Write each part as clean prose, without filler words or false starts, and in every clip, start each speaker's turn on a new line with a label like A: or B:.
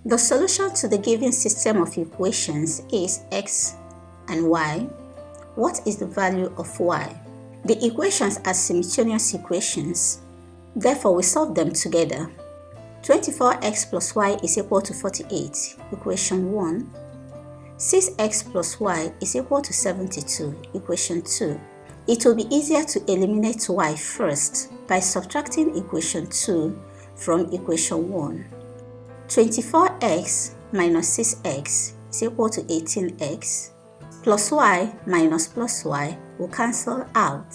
A: The solution to the given system of equations is x and y. What is the value of y? The equations are simultaneous equations. Therefore, we solve them together. 24x plus y is equal to 48, equation 1. 6x plus y is equal to 72, equation 2. It will be easier to eliminate y first by subtracting equation 2 from equation 1. 24x minus 6x is equal to 18x. Plus y minus plus y will cancel out.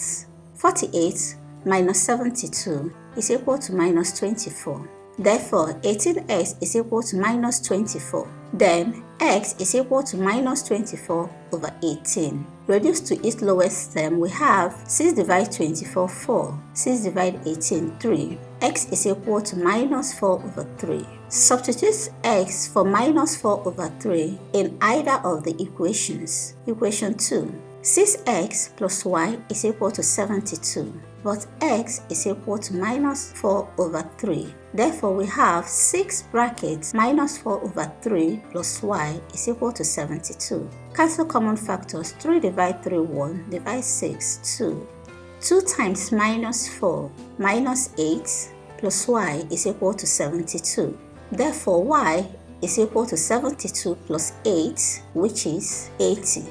A: 48 minus 72 is equal to minus 24. Therefore, 18x is equal to minus 24. Then, x is equal to minus 24 over 18. Reduced to its lowest term, we have 6 divided 24, 4. 6 divided 18, 3. X is equal to minus 4 over 3. Substitute x for minus 4 over 3 in either of the equations. Equation 2. 6x plus y is equal to 72, but x is equal to minus 4 over 3. Therefore, we have 6 brackets minus 4 over 3 plus y is equal to 72. Cancel common factors. 3 divide 3, 1. Divide 6, 2. 2 times minus 4 minus 8 plus y is equal to 72. Therefore, y is equal to 72 plus 8, which is 80.